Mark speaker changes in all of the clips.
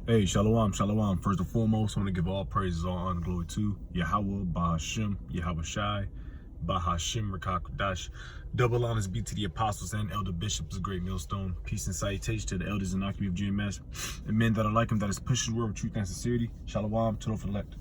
Speaker 1: Hey, shalom, shalom. First and foremost, I want to give all praises, all honor, and glory to Yahweh, Bahashim, Yahweh Shai, Bahashim, Rakakadash. Double honors be to the apostles and elder bishops of Great Millstone. Peace and salutation to the elders and occupants of GMS, and men that are like him, that is pushing the word with truth and sincerity. Shalom, to the elect.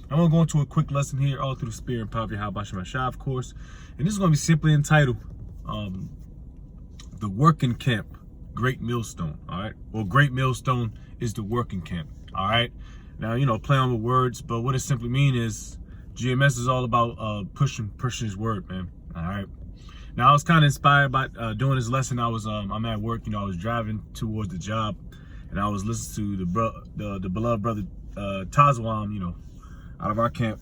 Speaker 1: I'm going to go into a quick lesson here, all through the spirit and power of Yahweh Shai, of course. And this is going to be simply entitled, The Working Camp, Great Millstone, all right? Well, Great Millstone is the working camp, all right? Now, you know, play on the words, but what it simply means is GMS is all about pushing his word, man, all right? Now, I was kind of inspired by doing this lesson. I'm at work, you know, I was driving towards the job, and I was listening to the beloved brother Tazawam, you know, out of our camp,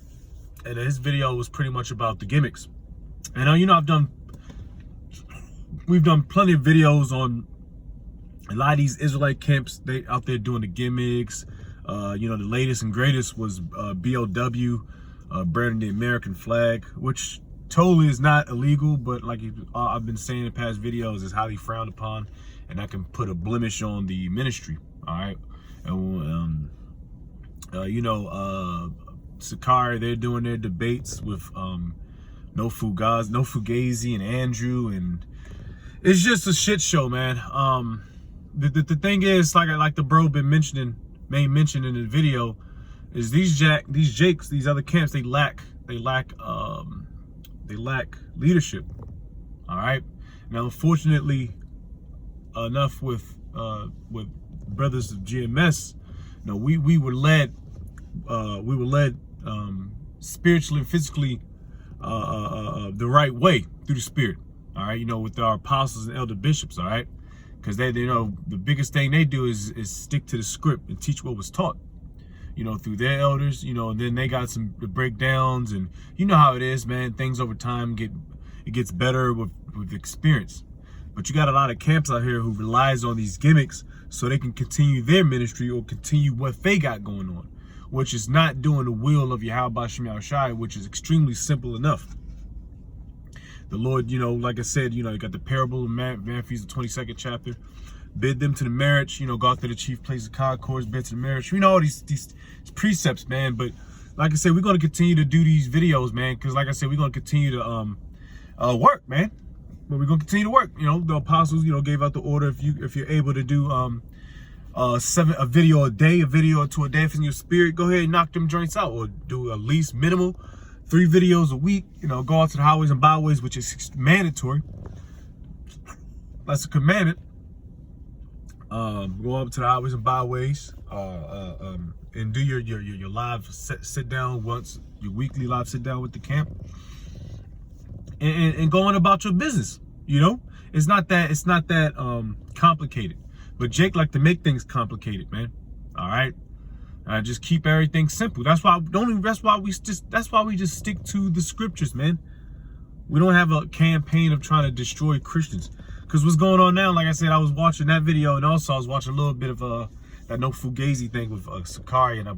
Speaker 1: and his video was pretty much about the gimmicks. And you know, we've done plenty of videos on a lot of these Israelite camps. They out there doing the gimmicks. You know, the latest and greatest was BLW, branding the American flag, which totally is not illegal, but like I've been saying in past videos, is highly frowned upon, and that can put a blemish on the ministry. All right, and you know, Sakari, they're doing their debates with no Fugazi and Andrew, and it's just a shit show, man. The thing is, like the bro made mention in the video, is these Jakes, these other camps, they lack leadership. All right. Now, unfortunately enough, with brothers of GMS, you know, we were led spiritually and physically the right way through the spirit. All right, you know, with our apostles and elder bishops. All right. Because they know the biggest thing they do is stick to the script and teach what was taught, you know, through their elders, you know, and then they got some breakdowns, and you know how it is, man. Things over time gets better with experience. But you got a lot of camps out here who relies on these gimmicks so they can continue their ministry or continue what they got going on, which is not doing the will of Yahweh Shai, which is extremely simple enough. The Lord, you know, like I said, you know, you got the parable of Matthew, the 22nd chapter. Bid them to the marriage, you know, go out to the chief place of concourse, bid to the marriage. We know all these precepts, man. But like I said, we're going to continue to do these videos, man, because like I said, we're going to continue to work, man. But we're going to continue to work. You know, the apostles, you know, gave out the order, if you're able to do a video a day, a video or two a day from your spirit, go ahead and knock them joints out, or do at least minimal 3 videos a week. You know, go out to the highways and byways, which is mandatory. That's a commandment. Go up to the highways and byways, and do your live sit down once, your weekly live sit down with the camp, and go on about your business. You know, it's not that complicated. But Jake like to make things complicated, man. All right. Just keep everything simple. That's why we just stick to the scriptures, man. We don't have a campaign of trying to destroy Christians. Because what's going on now, like I said, I was watching that video, and also I was watching a little bit of that no Fugazi thing with Sakari, and I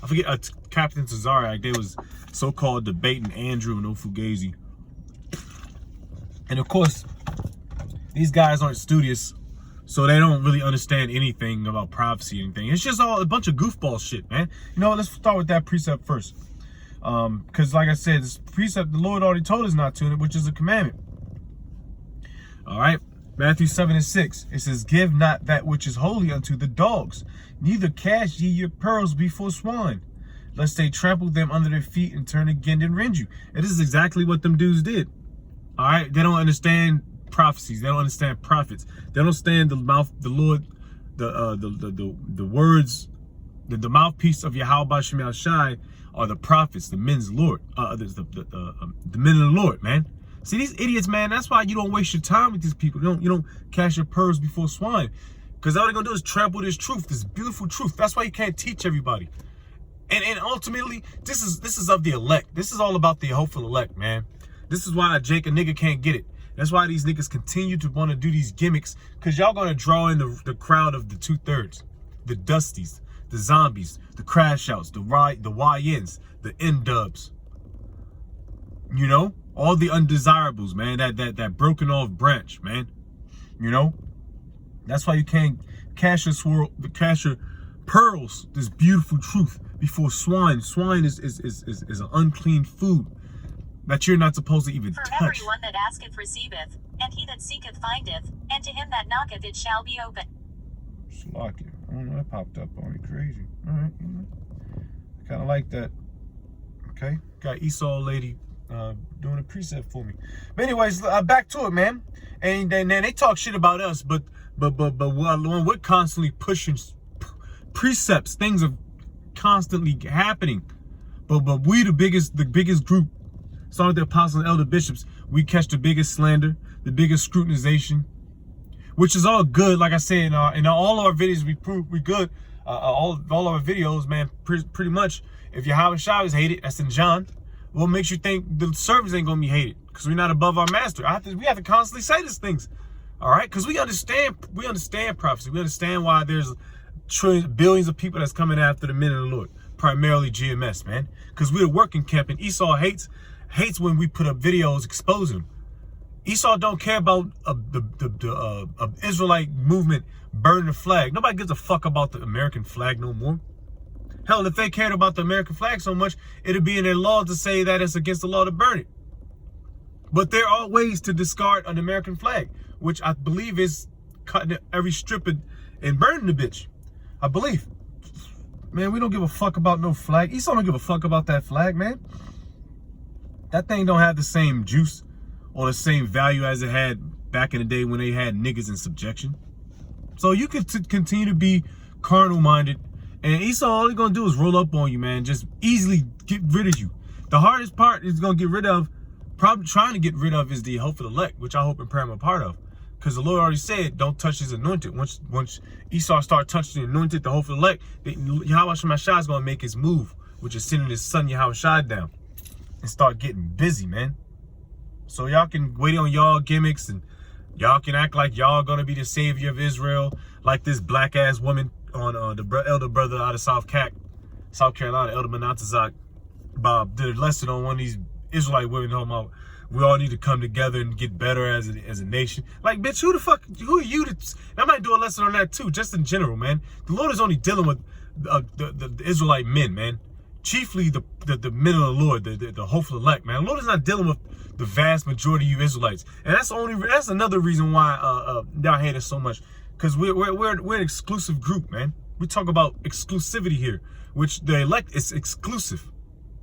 Speaker 1: forget Captain Cesare. Like, they was so-called debating Andrew and no Fugazi. And of course, these guys aren't studious, so they don't really understand anything about prophecy or anything. It's just all a bunch of goofball shit, man. You know what? Let's start with that precept first. Because like I said, this precept, the Lord already told us not to, which is a commandment. All right. Matthew 7:6. It says, give not that which is holy unto the dogs, neither cast ye your pearls before swine, lest they trample them under their feet and turn again and rend you. And this is exactly what them dudes did. All right. They don't understand prophecies. They don't understand prophets. They don't understand the mouth, the Lord, the words, the mouthpiece of Yahweh Shai are the prophets, the men's Lord, the men of the Lord, man. See, these idiots, man. That's why you don't waste your time with these people. You don't cast your pearls before swine, because all they're gonna do is trample this truth, this beautiful truth. That's why you can't teach everybody. And ultimately, this is of the elect. This is all about the hopeful elect, man. This is why Jake, a nigga, can't get it. That's why these niggas continue to want to do these gimmicks, because y'all gonna draw in the crowd of the 2/3, the Dusties, the Zombies, the Crash Outs, the YNs, the N-Dubs. You know, all the undesirables, man. That broken off branch, man. You know, that's why you can't cast your pearls, this beautiful truth before swine. Swine is an unclean food that you're not supposed to even touch.
Speaker 2: For everyone that asketh receiveth, and he that seeketh findeth, and to him that knocketh it shall be open.
Speaker 1: Slocky. I don't know, that popped up on me crazy. All right, I kind of like that. Okay, got Esau lady doing a precept for me. But anyways, back to it, man. And then they talk shit about us, but when we're constantly pushing precepts, things are constantly happening. But we the biggest group, starting with the apostles and elder bishops, we catch the biggest slander, the biggest scrutinization, which is all good. Like I said, in all our videos, we good. All our videos, man, pretty much. If Yahweh Shai is hated, that's in John. What makes you think the servants ain't gonna be hated? Because we're not above our master. We have to constantly say these things, all right? Because we understand prophecy. We understand why there's billions of people that's coming after the men of the Lord, primarily GMS, man. Because we're the working camp, and Esau hates when we put up videos exposing them. Esau don't care about the Israelite movement burning the flag. Nobody gives a fuck about the American flag no more. Hell, if they cared about the American flag so much, it'd be in their law to say that it's against the law to burn it. But there are ways to discard an American flag, which I believe is cutting every strip and burning the bitch. I believe. Man, we don't give a fuck about no flag. Esau don't give a fuck about that flag, man. That thing don't have the same juice or the same value as it had back in the day when they had niggas in subjection. So you could continue to be carnal-minded, and Esau, all he's gonna do is roll up on you, man. Just easily get rid of you. The hardest part is gonna get rid of, probably trying to get rid of, is the hopeful elect, which I hope and pray I'm a part of. Because the Lord already said, don't touch his anointed. Once Esau start touching the anointed, the hopeful elect, Yahweh Shai is gonna make his move, which is sending his son Yahweh Shai down and start getting busy, man. So y'all can wait on y'all gimmicks, and y'all can act like y'all gonna be the savior of Israel, like this black ass woman on the elder brother out of South Carolina, Elder Menatazak, Bob, did a lesson on one of these Israelite women talking about we all need to come together and get better as a nation. Like, bitch, who are you to? I might do a lesson on that too, just in general, man. The Lord is only dealing with the Israelite men, man. Chiefly the men of the Lord, the hopeful elect, man. The Lord is not dealing with the vast majority of you Israelites, and that's another reason why y'all hate us so much, because we're an exclusive group, man. We talk about exclusivity here, which the elect is exclusive.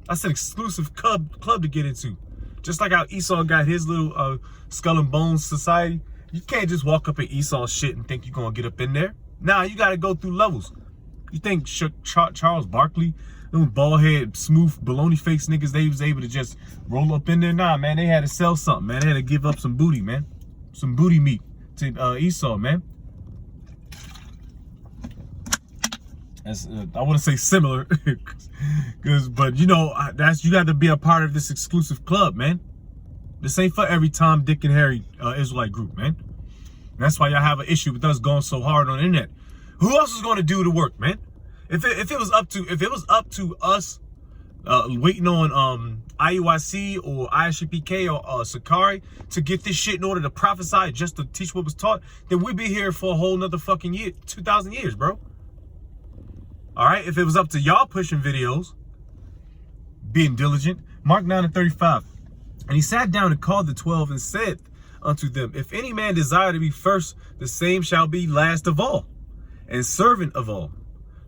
Speaker 1: That's an exclusive club to get into. Just like how Esau got his little skull and bones society. You can't just walk up at Esau's shit and think you're gonna get up in there. Nah, you gotta go through levels. You think Charles Barkley, them bald head, smooth, baloney face niggas, they was able to just roll up in there? Nah, man, they had to sell something, man. They had to give up some booty, man. Some booty meat to Esau, man. As I wouldn't say similar, but you know, you got to be a part of this exclusive club, man. This ain't for every Tom, Dick, and Harry Israelite group, man. And that's why y'all have an issue with us going so hard on the internet. Who else is going to do the work, man? If it was up to us waiting on IUIC or ISUPK or Sakari to get this shit in order to prophesy just to teach what was taught, then we'd be here for a whole nother fucking year, 2,000 years, bro. All right, if it was up to y'all pushing videos, being diligent. Mark 9:35. And he sat down and called the 12 and said unto them, if any man desire to be first, the same shall be last of all, and servant of all.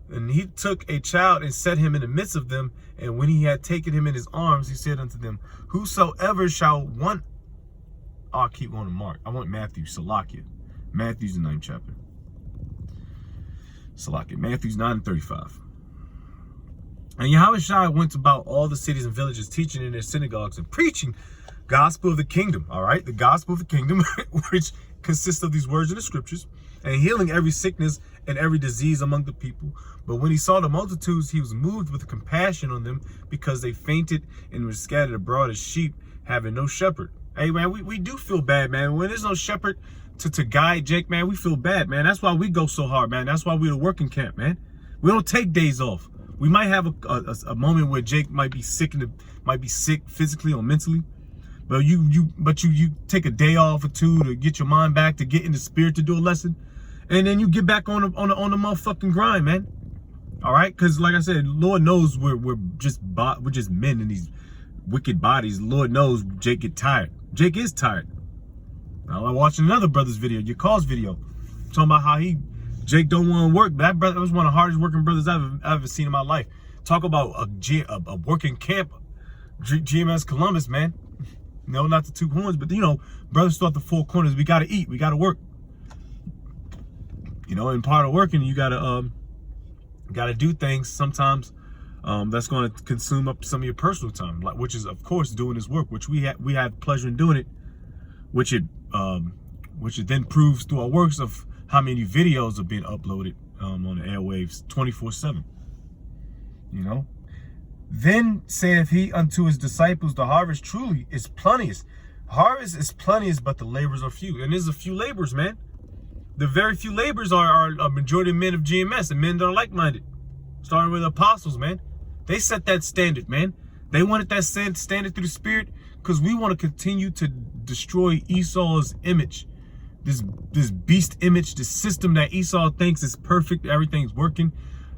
Speaker 1: And he took a child and set him in the midst of them. And when he had taken him in his arms, he said unto them, whosoever shall want, I'll keep going to Mark. I want Matthew, Salakia. Matthew's the 9th chapter. Salakia, Matthew's 9:35. And Yahweh Shai went about all the cities and villages, teaching in their synagogues and preaching gospel of the kingdom. All right, the gospel of the kingdom, which consists of these words in the scriptures, and healing every sickness and every disease among the people. But when he saw the multitudes, he was moved with compassion on them, because they fainted and were scattered abroad as sheep, having no shepherd. Hey, man, we do feel bad, man. When there's no shepherd to guide Jake, man, we feel bad, man. That's why we go so hard, man. That's why we're the working camp, man. We don't take days off. We might have a moment where Jake might be sick physically or mentally, but you take a day off or two to get your mind back, to get in the spirit to do a lesson, and then you get back on the motherfucking grind, man. All right, because like I said, Lord knows we're just men in these wicked bodies. Lord knows Jake get tired. Jake is tired. Now I'm watching another brother's video, your cause video, talking about how Jake don't want to work. That brother was one of the hardest working brothers I've ever seen in my life. Talk about a working camp, GMS Columbus, man. No, not the two horns, but brothers thought the four corners. We gotta eat, we gotta work. And part of working, you gotta do things sometimes that's going to consume up some of your personal time, which is of course doing this work, which we have pleasure in doing it, which it then proves through our works of how many videos are being uploaded on the airwaves 24/7. Then saith he unto his disciples, the harvest truly is plenteous. Harvest is plenteous, but the laborers are few. And there's a few laborers, man. The very few laborers are a majority of men of GMS and men that are like-minded. Starting with apostles, man. They set that standard, man. They wanted that standard through the Spirit because we want to continue to destroy Esau's image. This beast image, this system that Esau thinks is perfect, everything's working.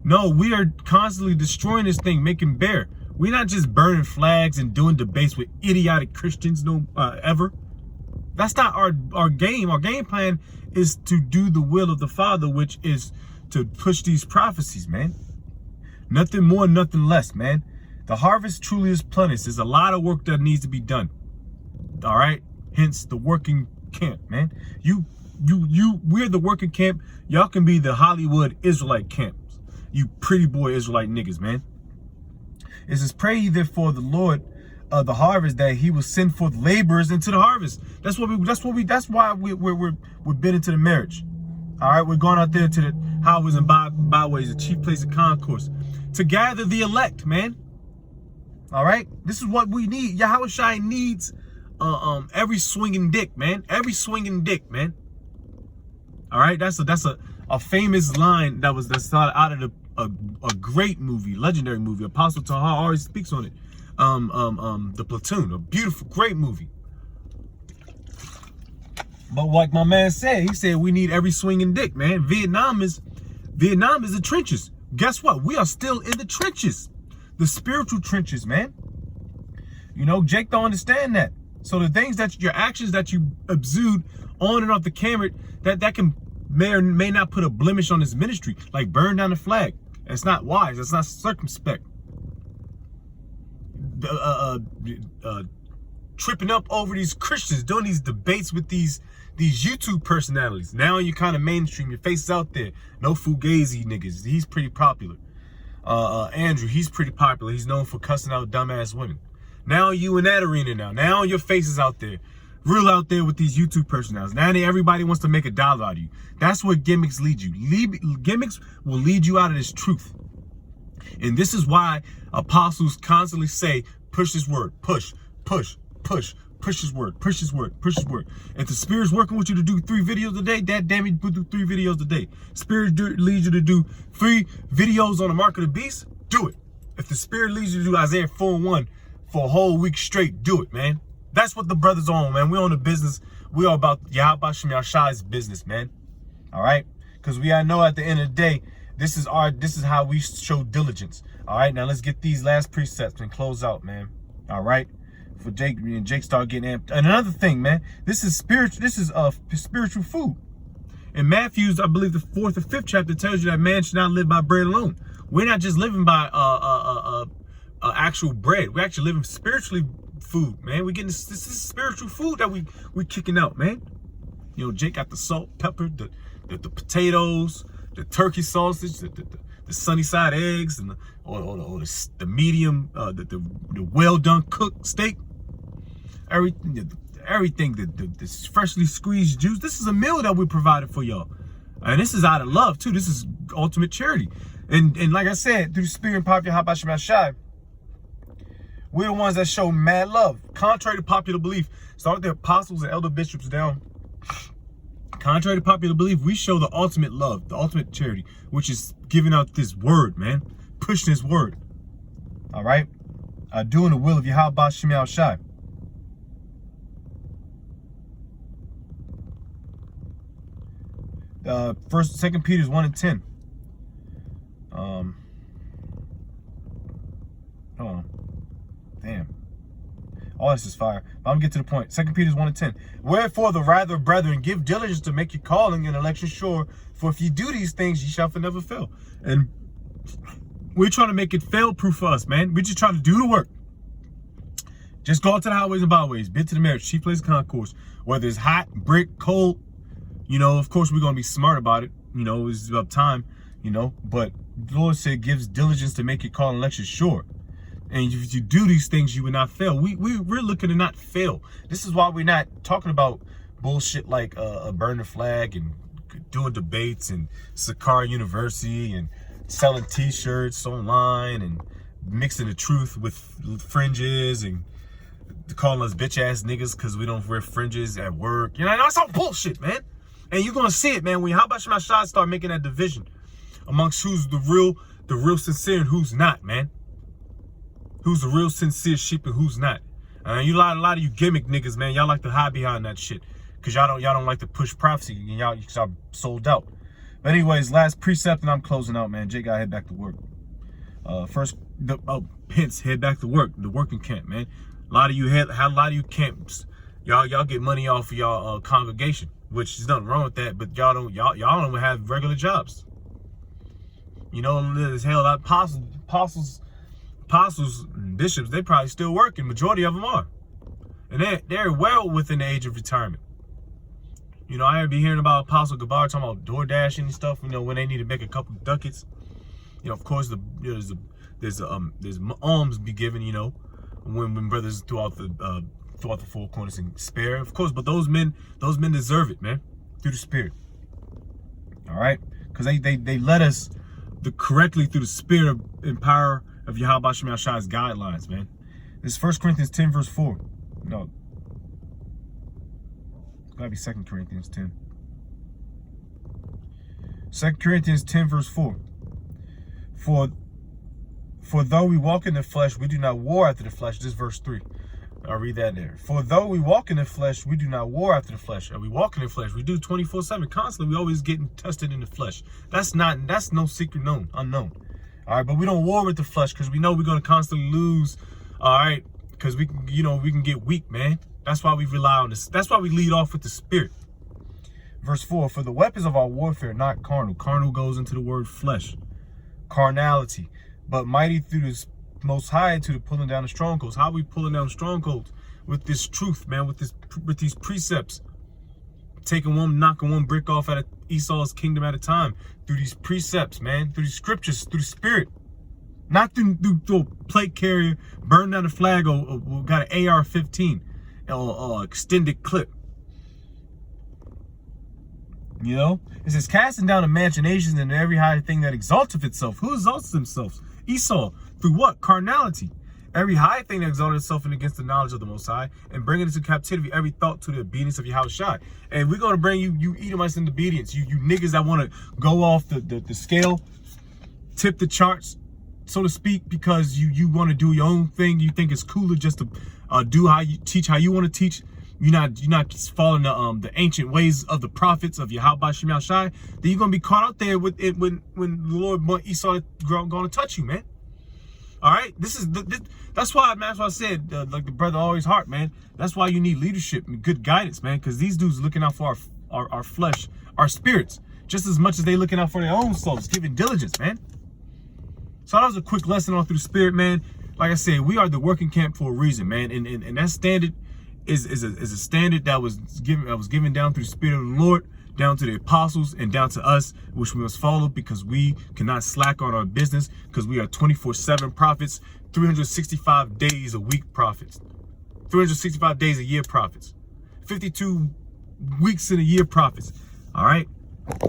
Speaker 1: No, we are constantly destroying this thing, making bare. We're not just burning flags and doing debates with idiotic Christians ever. That's not our game. Our game plan is to do the will of the Father, which is to push these prophecies, man. Nothing more, nothing less, man. The harvest truly is plenteous. There's a lot of work that needs to be done. All right? Hence the working camp, man. We're the working camp. Y'all can be the Hollywood Israelite camps. You pretty boy Israelite niggas, man. It says, pray ye therefore the Lord of the harvest that he will send forth laborers into the harvest. That's why we're bid into the marriage. All right, we're going out there to the highways and byways, the chief place of concourse, to gather the elect, man. All right, this is what we need. Yahushua needs every swinging dick, man. Every swinging dick, man. All right, that's a famous line that's out of a great movie, legendary movie. Apostle Tahar always speaks on it. The Platoon, a beautiful, great movie. But like my man said, he said we need every swinging dick, man. Vietnam is the trenches. Guess what? We are still in the trenches, the spiritual trenches, man. Jake don't understand that. So the things your actions that you exude on and off the camera, that can may or may not put a blemish on his ministry, like burn down the flag. It's not wise. It's not circumspect. Tripping up over these Christians, doing these debates with these YouTube personalities. Now you're kind of mainstream. Your face is out there. No Fugazi niggas. He's pretty popular. Andrew, he's pretty popular. He's known for cussing out dumbass women. Now you in that arena now. Now your face is out there. Real out there with these YouTube personalities. Now everybody wants to make $1 out of you. That's where gimmicks lead you. Gimmicks will lead you out of this truth. And this is why apostles constantly say, push this word, push his word, push his word. If the Spirit's working with you to do 3 videos a day, that damn it, do 3 videos a day. Spirit leads you to do 3 videos on the mark of the beast, do it. If the Spirit leads you to do Isaiah 4:1 for a whole week straight, do it, man. That's what the brothers on, man. We're on the business. We are about Yahweh Shem Yahshua's business, man. All right? Because we know at the end of the day, this is how we show diligence. All right, now let's get these last precepts and close out, man. All right, for Jake and Jake start getting amped. And another thing, man, this is spiritual. This is spiritual food. In Matthew's, I believe the 4th or 5th chapter tells you that man should not live by bread alone. We're not just living by actual bread. We're actually living spiritually food, man. We're getting this is spiritual food that we kicking out, man. Jake got the salt, pepper, the potatoes, the turkey sausage, the sunny side eggs, and the medium, the well done cooked steak, everything, the freshly squeezed juice. This is a meal that we provided for y'all, and this is out of love too. This is ultimate charity, and like I said, through the Spirit and power of Yahweh Shem Yahshua, we're the ones that show mad love, contrary to popular belief. Start with the apostles and elder bishops down. Contrary to popular belief, we show the ultimate love, the ultimate charity, which is giving out this word, man. Pushing this word. All right? Doing the will of Yahweh Shem Yahshua. Second Peter 1:10. Hold on. Damn. All this is fire. But I'm gonna get to the point. 2 Peter 1:10. Wherefore the rather, brethren, give diligence to make your calling and election sure. For if you do these things, ye shall never fail. And we're trying to make it fail-proof for us, man. We're just trying to do the work. Just go out to the highways and byways, bid to the marriage, chief place of concourse. Whether it's hot, brick, cold, of course we're gonna be smart about it. It's about time, But the Lord said, gives diligence to make your call and election sure. And if you do these things, you will not fail. We're looking to not fail. This is why we're not talking about bullshit like a burn the flag and doing debates and Sakara University and selling t-shirts online and mixing the truth with fringes and calling us bitch ass niggas because we don't wear fringes at work. That's all bullshit, man. And you're gonna see it, man, when Yahweh Shema Shai start making that division amongst who's the real sincere and who's not, man. Who's the real sincere sheep and who's not. A lot of you gimmick niggas, man, y'all like to hide behind that shit. Cause y'all don't like to push prophecy and y'all sold out. But anyways, last precept and I'm closing out, man. Jay gotta head back to work. Hence head back to work, the working camp, man. A lot of you camps, y'all get money off of y'all congregation, which is nothing wrong with that, but y'all don't have regular jobs. There's hell that apostles, bishops, they probably still working. Majority of them are. And they're well within the age of retirement. I be hearing about Apostle Gabar talking about door dashing and stuff, when they need to make a couple of ducats. Of course, there's alms be given, when brothers throughout the four corners and spare, of course, but those men deserve it, man, through the Spirit. All right, because they led us correctly through the Spirit and power of Yahweh Shema Shai's guidelines, man. This is 1 Corinthians 10 verse 4. No, it's gotta be 2 Corinthians 10. 2 Corinthians 10 verse 4. For though we walk in the flesh, we do not war after the flesh. This is verse 3. I'll read that there. For though we walk in the flesh, we do not war after the flesh. And we walk in the flesh. We do 24/7. Constantly, we always getting tested in the flesh. That's no secret unknown. All right, but we don't war with the flesh because we know we're going to constantly lose. All right, because we can get weak, man. That's why we rely on this. That's why we lead off with the Spirit. Verse 4, for the weapons of our warfare are not carnal. Carnal goes into the word flesh. Carnality. But mighty through the Most High to the pulling down the strongholds. How are we pulling down strongholds? With this truth, man, with these precepts. Knocking one brick off at Esau's kingdom at a time. Through these precepts, man. Through these scriptures, through the Spirit. Not through a plate carrier, burn down the flag, or got an AR-15 or extended clip. It says, casting down imaginations and every high thing that exalteth itself. Who exalts themselves? Esau. Through what? Carnality. Every high thing that exalted itself against the knowledge of the Most High, and bringing into captivity every thought to the obedience of Yahweh Shai. And we're going to bring you Edomites into obedience. You niggas that want to go off the scale, tip the charts, so to speak, because you want to do your own thing. You think it's cooler just to do how you want to teach. You're not following the ancient ways of the prophets of Yahweh Shema Shai. Then you're gonna be caught out there with it when the Lord want Esau gonna touch you, man. All right, that's why I said like the brother always heart, man. That's why you need leadership and good guidance, man. Because these dudes looking out for our flesh, our spirits, just as much as they looking out for their own souls, giving diligence, man. So that was a quick lesson on through the Spirit, man. Like I said, we are the working camp for a reason, man. And that standard is a standard that was given down through the Spirit of the Lord, down to the apostles and down to us, which we must follow, because we cannot slack on our business, because we are 24/7 prophets, 365 days a week prophets, 365 days a year prophets, 52 weeks in a year prophets. All right.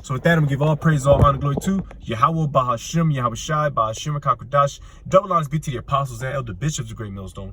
Speaker 1: So with that, I'm gonna give all praise, all honor, glory to Yahweh Bahashim, Yahweh Shai, Bahashim Kakodash. Double honors be to the apostles and elder bishops of Great Millstone.